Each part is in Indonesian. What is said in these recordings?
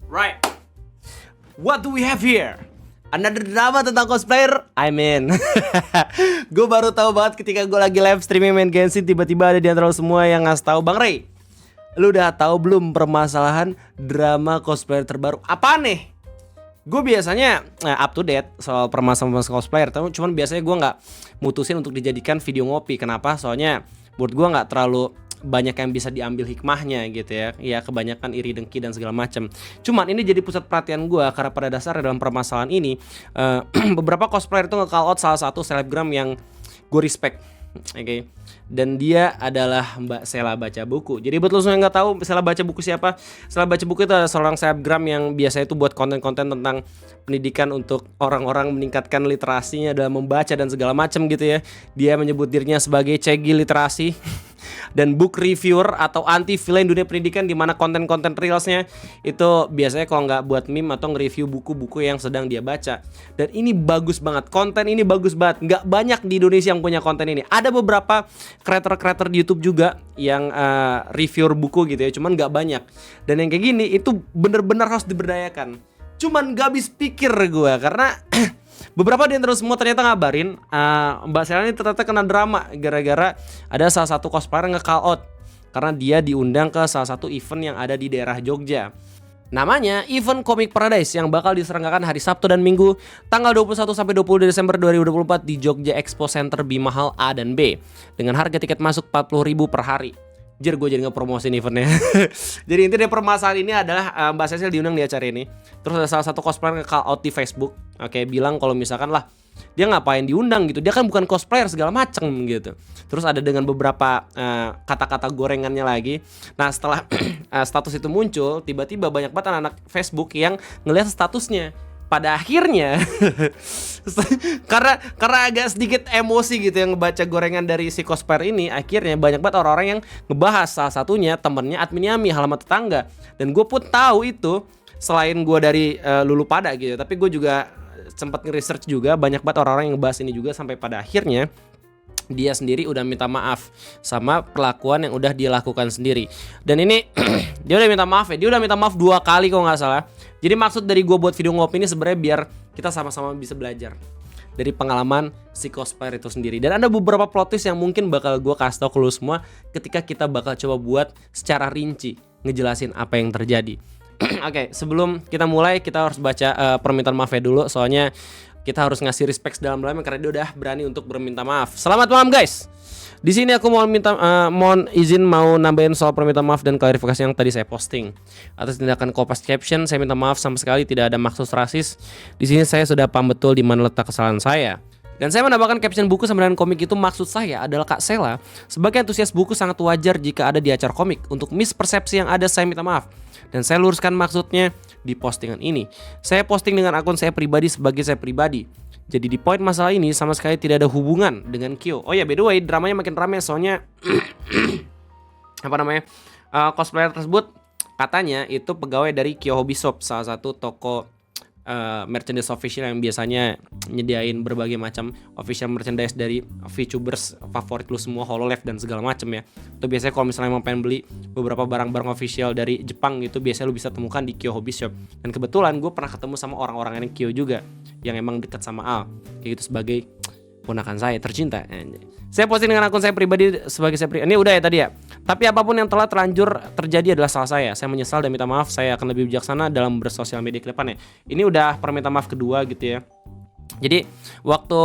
Right. What do we have here? Another drama tentang cosplayer? I'm in. Gue baru tahu banget ketika gue lagi live streaming main Genshin, tiba-tiba ada di antara lo semua yang ngasih tahu, Bang Ray, lu udah tahu belum permasalahan drama cosplayer terbaru? Apa nih? Gue biasanya up to date soal permasalahan cosplayer, cuman biasanya gue nggak mutusin untuk dijadikan video ngopi. Kenapa? Soalnya buat gue nggak terlalu banyak yang bisa diambil hikmahnya gitu ya. Ya kebanyakan iri dengki dan segala macam. Cuman ini jadi pusat perhatian gue karena pada dasarnya dalam permasalahan ini beberapa cosplayer itu nge-call out salah satu selebgram yang gue respect. Oke. Dan dia adalah Mbak Sela Baca Buku. Jadi buat lo semua yang nggak tahu Sela Baca Buku siapa? Sela Baca Buku itu adalah seorang selebgram yang biasanya itu buat konten-konten tentang pendidikan untuk orang-orang meningkatkan literasinya dalam membaca dan segala macam gitu ya. Dia menyebut dirinya sebagai cegi literasi dan book reviewer atau anti villain dunia pendidikan, di mana konten-konten reelsnya itu biasanya kalau nggak buat meme atau nge-review buku-buku yang sedang dia baca. Dan ini bagus banget, konten ini bagus banget. Nggak banyak di Indonesia yang punya konten ini. Ada beberapa creator-creator di YouTube juga yang reviewer buku gitu ya, cuman nggak banyak. Dan yang kayak gini itu bener-bener harus diberdayakan. Cuman gak habis pikir gue karena beberapa di antara semua ternyata ngabarin Mbak Sela ini ternyata kena drama gara-gara ada salah satu cosplayer nge-call out karena dia diundang ke salah satu event yang ada di daerah Jogja. Namanya Event Comic Paradise yang bakal diselenggarakan hari Sabtu dan Minggu tanggal 21 sampai 20 Desember 2024 di Jogja Expo Center Bima Hall A dan B dengan harga tiket masuk 40.000 per hari. Gue jadi ngepromosin eventnya. Jadi intinya permasalahan ini adalah Mbak Cecil diundang di acara ini. Terus ada salah satu cosplayer nge-call out di Facebook. Oke, bilang kalau misalkan lah dia ngapain diundang gitu. Dia kan bukan cosplayer segala macem gitu. Terus ada dengan beberapa kata-kata gorengannya lagi. Nah setelah status itu muncul, tiba-tiba banyak banget anak-anak Facebook yang ngelihat statusnya. Pada akhirnya karena agak sedikit emosi gitu yang ngebaca gorengan dari si cosplayer ini, akhirnya banyak banget orang-orang yang ngebahas, salah satunya temennya admin Yami, halaman tetangga. Dan gue pun tahu itu selain gue dari Lulu Pada gitu, tapi gue juga sempat nge-research juga, banyak banget orang-orang yang ngebahas ini juga sampai pada akhirnya dia sendiri udah minta maaf sama perlakuan yang udah dia lakukan sendiri. Dan ini dia udah minta maaf ya, dia udah minta maaf 2 kali kalau nggak salah. Jadi maksud dari gue buat video ngopi ini sebenarnya biar kita sama-sama bisa belajar dari pengalaman si cosplayer itu sendiri. Dan ada beberapa plot twist yang mungkin bakal gue kasih tau ke lu semua ketika kita bakal coba buat secara rinci ngejelasin apa yang terjadi. Oke, sebelum kita mulai kita harus baca permintaan maafnya dulu, soalnya kita harus ngasih respect dalam-dalamnya karena dia udah berani untuk berminta maaf. Selamat malam guys. Di sini aku mohon izin mau nambahin soal permintaan maaf dan klarifikasi yang tadi saya posting. Atas tindakan kopas caption, saya minta maaf sama sekali tidak ada maksud rasis. Di sini saya sudah paham betul di mana letak kesalahan saya. Dan saya menambahkan caption buku sama dengan komik itu maksud saya adalah Kak Sela sebagai antusias buku sangat wajar jika ada di acara komik. Untuk mispersepsi yang ada saya minta maaf. Dan saya luruskan maksudnya di postingan ini. Saya posting dengan akun saya pribadi sebagai saya pribadi. Jadi di poin masalah ini sama sekali tidak ada hubungan dengan Kyo. Oh ya, by the way, dramanya makin ramai soalnya cosplayer tersebut katanya itu pegawai dari Kyo Hobby Shop, salah satu toko merchandise official yang biasanya nyediain berbagai macam official merchandise dari VTubers favorit lu semua, Hololive dan segala macam ya. Itu biasanya kalau misalnya mau pengen beli beberapa barang-barang official dari Jepang gitu, biasanya lu bisa temukan di Kyo Hobby Shop. Dan kebetulan gue pernah ketemu sama orang-orang yang Kyo juga yang emang dekat sama Al, kayak gitu, sebagai ponakan saya tercinta. Saya posting dengan akun saya pribadi sebagai saya pribadi. Ini udah ya tadi ya. Tapi apapun yang telah terlanjur terjadi adalah salah saya. Saya menyesal dan minta maaf. Saya akan lebih bijaksana dalam bersosial media ke depannya. Ini udah permintaan maaf kedua gitu ya. Jadi waktu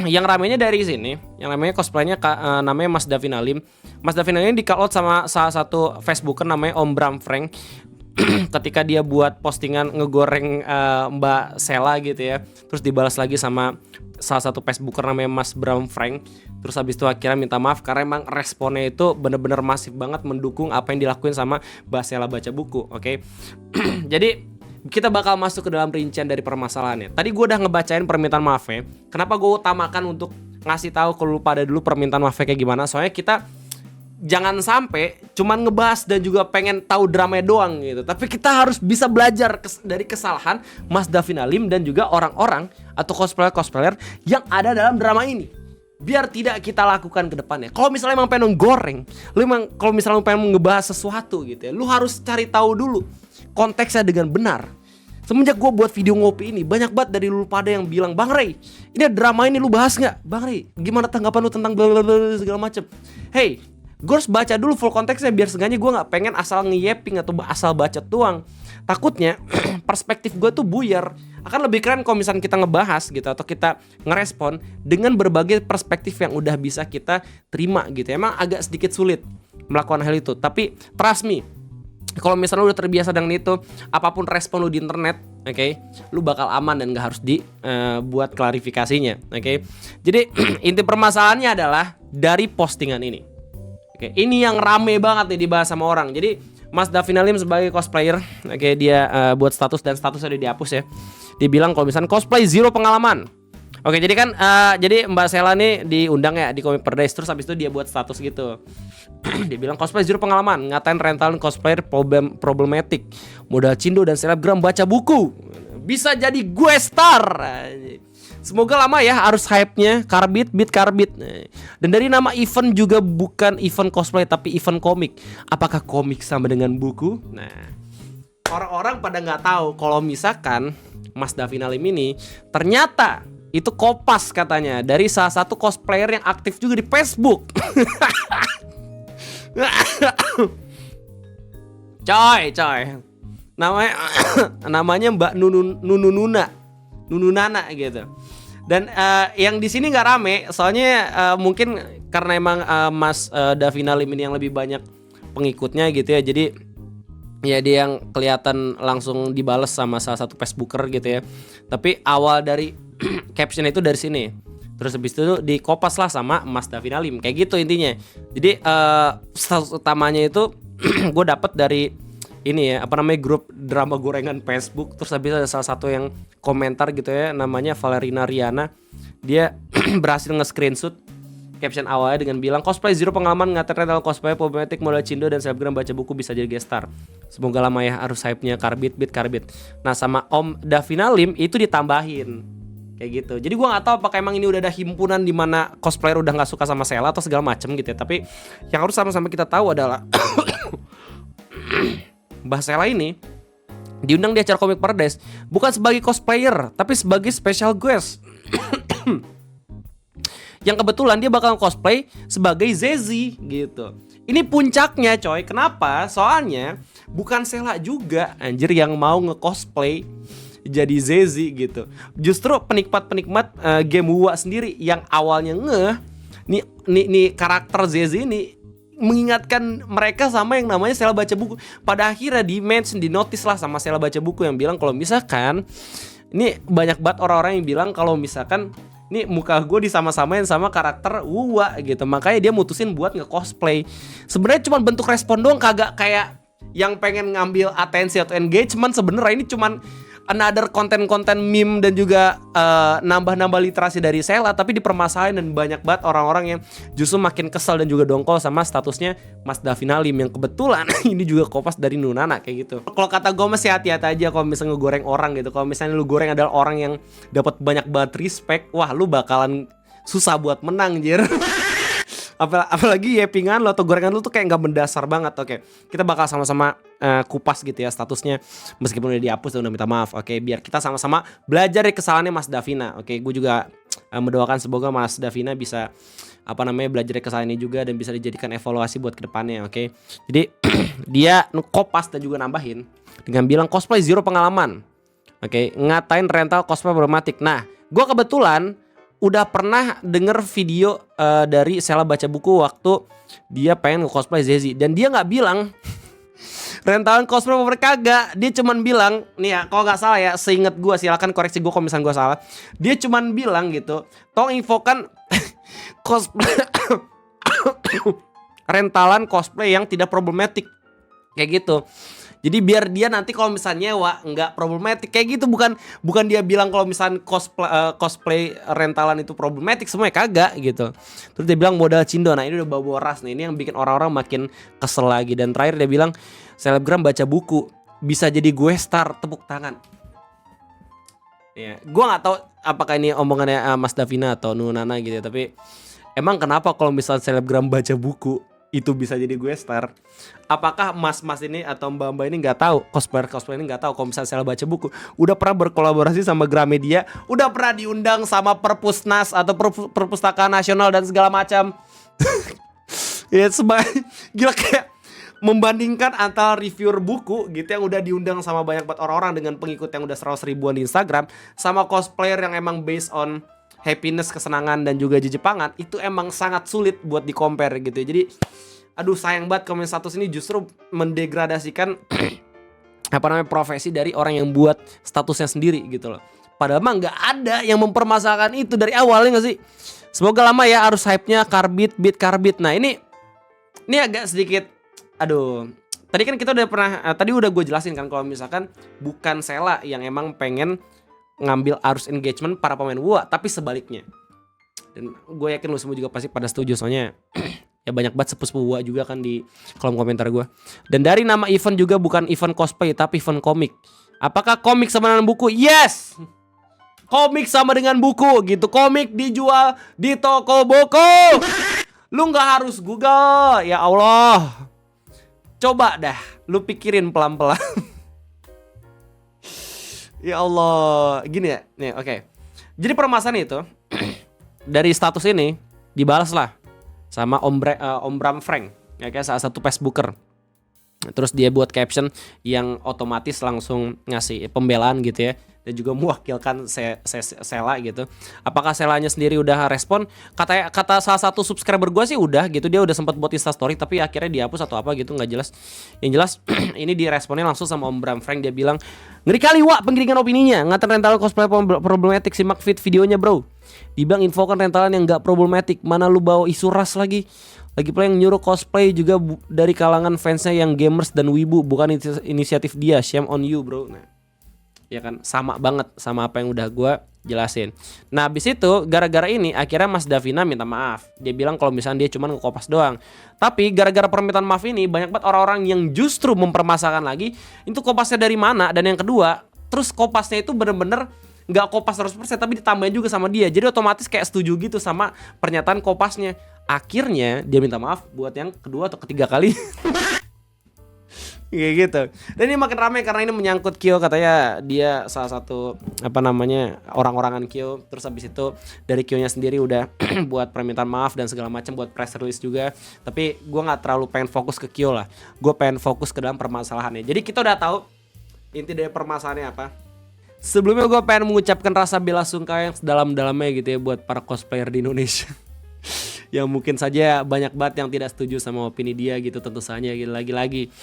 yang ramenya dari sini, yang namanya cosplaynya namanya Mas Davin Alim. Mas Davin Alim di call out sama salah satu Facebooker namanya Om Bram Frank. Ketika dia buat postingan ngegoreng Mbak Sela gitu ya. Terus dibalas lagi sama salah satu Facebooker namanya Mas Bram Frank. Terus habis itu akhirnya minta maaf karena emang responnya itu bener-bener masif banget mendukung apa yang dilakuin sama Mbak Sela Baca Buku. Oke. Jadi kita bakal masuk ke dalam rincian dari permasalahannya. Tadi gue udah ngebacain permintaan maafnya. Kenapa gue utamakan untuk ngasih tahu ke lu pada dulu permintaan maafnya kayak gimana? Soalnya kita jangan sampai cuman ngebahas dan juga pengen tahu dramanya doang gitu. Tapi kita harus bisa belajar dari kesalahan Mas Davin Alim dan juga orang-orang atau cosplayer-cosplayer yang ada dalam drama ini. Biar tidak kita lakukan ke depannya. Kalau misalnya emang pengen goreng, kalau misalnya pengen ngebahas sesuatu gitu ya, lu harus cari tahu dulu konteksnya dengan benar. Semenjak gue buat video ngopi ini, banyak banget dari lu pada yang bilang, Bang Ray, ini drama ini lu bahas gak? Bang Ray, gimana tanggapan lu tentang blablabla segala macem? Hey, gue harus baca dulu full konteksnya, biar seenggaknya gue gak pengen asal ngeyeping atau asal baca tuang. Takutnya perspektif gue tuh buyar. Akan lebih keren kalau misalnya kita ngebahas gitu, atau kita ngerespon dengan berbagai perspektif yang udah bisa kita terima gitu. Emang agak sedikit sulit melakukan hal itu, tapi trust me, kalau misalnya lu udah terbiasa dengan itu, apapun respon lu di internet, oke, lu bakal aman dan gak harus buat klarifikasinya, oke. Jadi inti permasalahannya adalah dari postingan ini. Oke, ini yang rame banget nih dibahas sama orang. Jadi Mas Davina Lim sebagai cosplayer, oke, dia buat status dan statusnya udah dihapus ya. Dia bilang kalau misalnya cosplay zero pengalaman. Oke, jadi kan jadi Mbak Sela nih diundang ya di Comic Per Days, terus habis itu dia buat status gitu. Dia bilang cosplay zero pengalaman, ngatain rental cosplayer problematik, modal cindo dan selebgram baca buku, bisa jadi gue star. Semoga lama ya arus hype-nya Karbit, Beat Karbit. Dan dari nama event juga bukan event cosplay tapi event komik. Apakah komik sama dengan buku? Nah, orang-orang pada nggak tahu kalau misalkan Mas Davina Lim ini ternyata itu kopas katanya dari salah satu cosplayer yang aktif juga di Facebook. Coy, namanya Mbak Nununana gitu. Dan yang di sini nggak rame, soalnya mungkin karena emang Mas Davina Lim ini yang lebih banyak pengikutnya gitu ya. Jadi ya dia yang kelihatan langsung dibales sama salah satu Facebooker gitu ya. Tapi awal dari caption itu dari sini. Terus habis itu dikopas lah sama Mas Davina Lim. Kayak gitu intinya. Jadi status utamanya itu gue dapet dari ini ya, apa namanya, grup drama gorengan Facebook. Terus habis ada salah satu yang komentar gitu ya, namanya Valerina Riana. Dia berhasil nge-screenshot caption awalnya dengan bilang cosplay zero pengalaman, ngatain rental cosplay problematik, modal cindo dan selebgram baca buku bisa jadi guest star. Semoga lama ya arus hype-nya Karbit, Beat Karbit. Nah sama Om Davina Lim itu ditambahin kayak gitu. Jadi gue nggak tahu apakah emang ini udah ada himpunan di mana cosplayer udah nggak suka sama Sela atau segala macem gitu ya. Tapi yang harus sama-sama kita tahu adalah Mbah Sela ini diundang di acara Comic Per Days bukan sebagai cosplayer tapi sebagai special guest. Yang kebetulan dia bakal cosplay sebagai Zezi gitu. Ini puncaknya coy. Kenapa? Soalnya bukan Sela juga anjir yang mau nge-cosplay jadi Zezi gitu. Justru penikmat-penikmat game WoW sendiri yang awalnya nih karakter Zezi ini mengingatkan mereka sama yang namanya Sela baca buku. Pada akhirnya di notice lah sama Sela baca buku yang bilang kalau misalkan ini banyak banget orang-orang yang bilang kalau misalkan ini muka gue disama-samain sama karakter Wuwa gitu. Makanya dia mutusin buat nge-cosplay. Sebenarnya cuma bentuk respon doang, kagak kayak yang pengen ngambil atensi atau engagement. Sebenarnya ini cuman another konten-konten meme dan juga nambah-nambah literasi dari Sela, tapi dipermasalahin dan banyak banget orang-orang yang justru makin kesel dan juga dongkol sama statusnya Mas Davina Lim yang kebetulan ini juga kopas dari Nunana kayak gitu. Kalau kata gue masih hati-hati aja kalau misalnya ngegoreng orang gitu. Kalau misalnya lu goreng adalah orang yang dapat banyak banget respect, wah lu bakalan susah buat menang jir. Apalagi yapingan lo atau gorengan lo tuh kayak nggak mendasar banget. Oke, kita bakal sama-sama kupas gitu ya statusnya, meskipun udah dihapus dan udah minta maaf. Oke, biar kita sama-sama belajar dari kesalahannya Mas Davina. Oke, gue juga mendoakan semoga Mas Davina bisa belajar dari kesalahan ini juga dan bisa dijadikan evaluasi buat kedepannya. Oke, jadi dia kopas dan juga nambahin dengan bilang cosplay zero pengalaman. Oke, ngatain rental cosplay problematik. Nah, gue kebetulan udah pernah denger video dari Sela baca buku waktu dia pengen nge-cosplay Zezi. Dan dia gak bilang rentalan cosplay mereka kagak. Dia cuman bilang, nih ya kalau gak salah ya, seinget gue, silakan koreksi gue kalau misalnya gue salah. Dia cuman bilang gitu, tolong infokan cosplay rentalan cosplay yang tidak problematik. Kayak gitu. Jadi biar dia nanti kalau misalnya nyewa nggak problematik kayak gitu, bukan dia bilang kalau misalnya cosplay rentalan itu problematik, semuanya kagak gitu. Terus dia bilang modal cindo. Nah ini udah bawa ras nih, ini yang bikin orang-orang makin kesel lagi. Dan terakhir dia bilang selebgram baca buku bisa jadi gue star, tepuk tangan. Ya, gue nggak tahu apakah ini omongannya Mas Davina atau Nunana gitu ya, tapi emang kenapa kalau misalnya selebgram baca buku itu bisa jadi gue star. Apakah mas-mas ini atau mbak-mbak ini nggak tahu, cosplayer ini nggak tahu kalau misalnya Sela baca buku udah pernah berkolaborasi sama Gramedia, udah pernah diundang sama Perpusnas atau Perpustakaan Nasional dan segala macam. Ya gila, kayak membandingkan antara reviewer buku gitu yang udah diundang sama banyak banget orang-orang dengan pengikut yang udah 100 ribuan di Instagram, sama cosplayer yang emang based on happiness, kesenangan, dan juga jejepangan, itu emang sangat sulit buat di-compare gitu ya. Jadi aduh sayang banget komen status ini justru mendegradasikan profesi dari orang yang buat statusnya sendiri gitu loh. Padahal mah nggak ada yang mempermasalahkan itu dari awalnya nggak sih. Semoga lama ya arus hype-nya beat karbit. Nah ini agak sedikit, aduh. Tadi kan kita udah pernah, tadi udah gue jelasin kan kalau misalkan bukan Sela yang emang pengen ngambil arus engagement para pemain WoA, tapi sebaliknya. Dan gue yakin lu semua juga pasti pada setuju, soalnya ya banyak banget sepupu WoA juga kan di kolom komentar gue. Dan dari nama event juga bukan event cosplay tapi event komik. Apakah komik sama dengan buku? Yes! Komik sama dengan buku gitu. Komik dijual di toko buku. Lu gak harus Google, ya Allah. Coba dah lu pikirin pelan-pelan. Ya Allah, gini ya, nih oke. Jadi permasalahan itu dari status ini dibalas lah sama Om Bram Frank, ya kayak salah satu Facebooker. Terus dia buat caption yang otomatis langsung ngasih pembelaan gitu ya, dan juga mewakilkan Sela gitu. Apakah Selanya sendiri udah respon? Kata salah satu subscriber gue sih udah gitu, dia udah sempat buat Instastory tapi akhirnya dihapus atau apa gitu, nggak jelas. Yang jelas ini diresponnya langsung sama Om Bram Frank. Dia bilang, ngeri kali Wak penggiringan opininya, ngatain rental cosplay problematik, simak feed videonya bro. Dibilang infokan rentalan yang nggak problematik, mana lu bawa isu ras lagi. Lagi pula yang nyuruh cosplay juga dari kalangan fansnya yang gamers dan wibu, bukan inisiatif dia. Shame on you bro. Nah, ya kan sama banget sama apa yang udah gue jelasin. Nah abis itu gara-gara ini akhirnya Mas Davina minta maaf. Dia bilang kalau misalnya dia cuma ngekopas doang. Tapi gara-gara permintaan maaf ini banyak banget orang-orang yang justru mempermasalahkan lagi itu kopasnya dari mana. Dan yang kedua, terus kopasnya itu bener-bener gak kopas 100% tapi ditambahin juga sama dia. Jadi otomatis kayak setuju gitu sama pernyataan kopasnya. Akhirnya dia minta maaf buat yang kedua atau ketiga kali. Kayak gitu. Dan ini makin ramai karena ini menyangkut Kyo. Katanya dia salah satu orang-orangan Kyo. Terus habis itu dari Kyo-nya sendiri udah buat permintaan maaf dan segala macam, buat press release juga. Tapi gue nggak terlalu pengen fokus ke Kyo lah. Gue pengen fokus ke dalam permasalahannya. Jadi kita udah tahu inti dari permasalahannya apa. Sebelumnya gue pengen mengucapkan rasa bela sungkawa yang sedalam-dalamnya gitu ya buat para cosplayer di Indonesia. Yang mungkin saja banyak banget yang tidak setuju sama opini dia gitu, tentu saja gitu. Lagi-lagi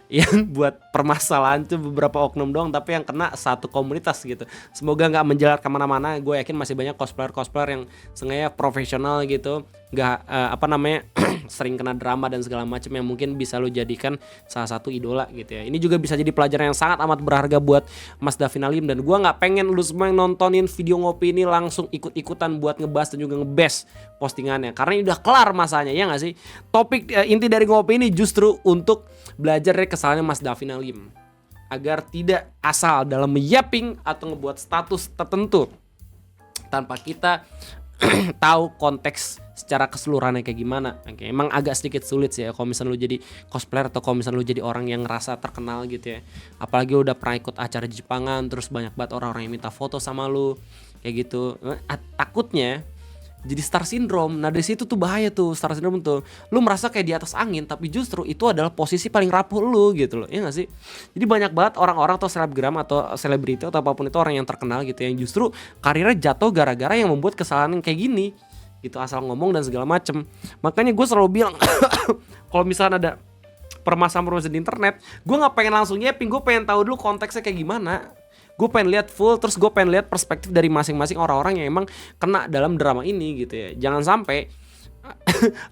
yang buat permasalahan tuh beberapa oknum doang, tapi yang kena satu komunitas gitu. Semoga nggak menjelar kemana-mana. Gue yakin masih banyak cosplayer yang sengaja profesional gitu, nggak sering kena drama dan segala macam yang mungkin bisa lo jadikan salah satu idola gitu ya. Ini juga bisa jadi pelajaran yang sangat amat berharga buat Mas Davina Lim. Dan gue nggak pengen lu semua yang nontonin video ngopi ini langsung ikut-ikutan buat ngebahas dan juga ngebest postingannya, karena ini udah kelar masanya, ya nggak sih? Topik inti dari ngopi ini justru untuk belajar dari kesalahannya Mas Davina Lim agar tidak asal dalam meyapping atau ngebuat status tertentu tanpa kita tahu konteks secara keseluruhannya kayak gimana. Oke, emang agak sedikit sulit sih ya kalau misalnya lu jadi cosplayer atau kalau misalnya lu jadi orang yang ngerasa terkenal gitu ya. Apalagi udah pernah ikut acara Jepangan, terus banyak banget orang-orang yang minta foto sama lu kayak gitu. Takutnya jadi star syndrome. Nah dari situ tuh bahaya tuh star syndrome tuh. Lu merasa kayak di atas angin, tapi justru itu adalah posisi paling rapuh lu gitu loh. Iya gak sih? Jadi banyak banget orang-orang atau selebgram atau selebriti atau apapun itu orang yang terkenal gitu yang justru karirnya jatuh gara-gara yang membuat kesalahan kayak gini gitu, asal ngomong dan segala macem. Makanya gue selalu bilang kalau misalnya ada permasalahan di internet, gue gak pengen langsung nyiapin, gue pengen tahu dulu konteksnya kayak gimana. Gue pengen lihat full, terus gue pengen lihat perspektif dari masing-masing orang-orang yang emang kena dalam drama ini gitu ya. Jangan sampai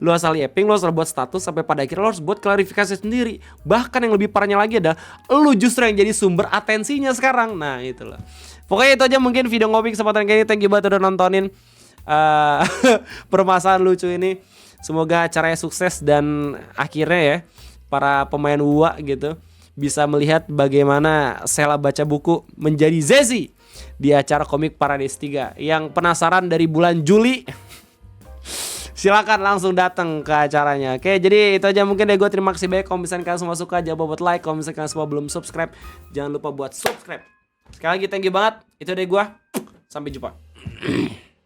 lu asal yapping, lu asal buat status, sampai pada akhirnya lu harus buat klarifikasi sendiri. Bahkan yang lebih parahnya lagi adalah lu justru yang jadi sumber atensinya sekarang. Nah itu loh. Pokoknya itu aja mungkin video ngopi kesempatan kali ini. Thank you banget udah nontonin permasalahan lucu ini. Semoga acaranya sukses dan akhirnya ya para pemain WoA gitu bisa melihat bagaimana Sela baca buku menjadi Zezi di acara komik Parades 3. Yang penasaran dari bulan Juli silakan langsung datang ke acaranya. Oke, jadi itu aja mungkin deh gue. Terima kasih banyak. Kalau misalnya kalian semua suka, jangan lupa buat like. Kalau misalnya kalian semua belum subscribe, jangan lupa buat subscribe. Sekali lagi thank you banget. Itu deh gue. Sampai jumpa.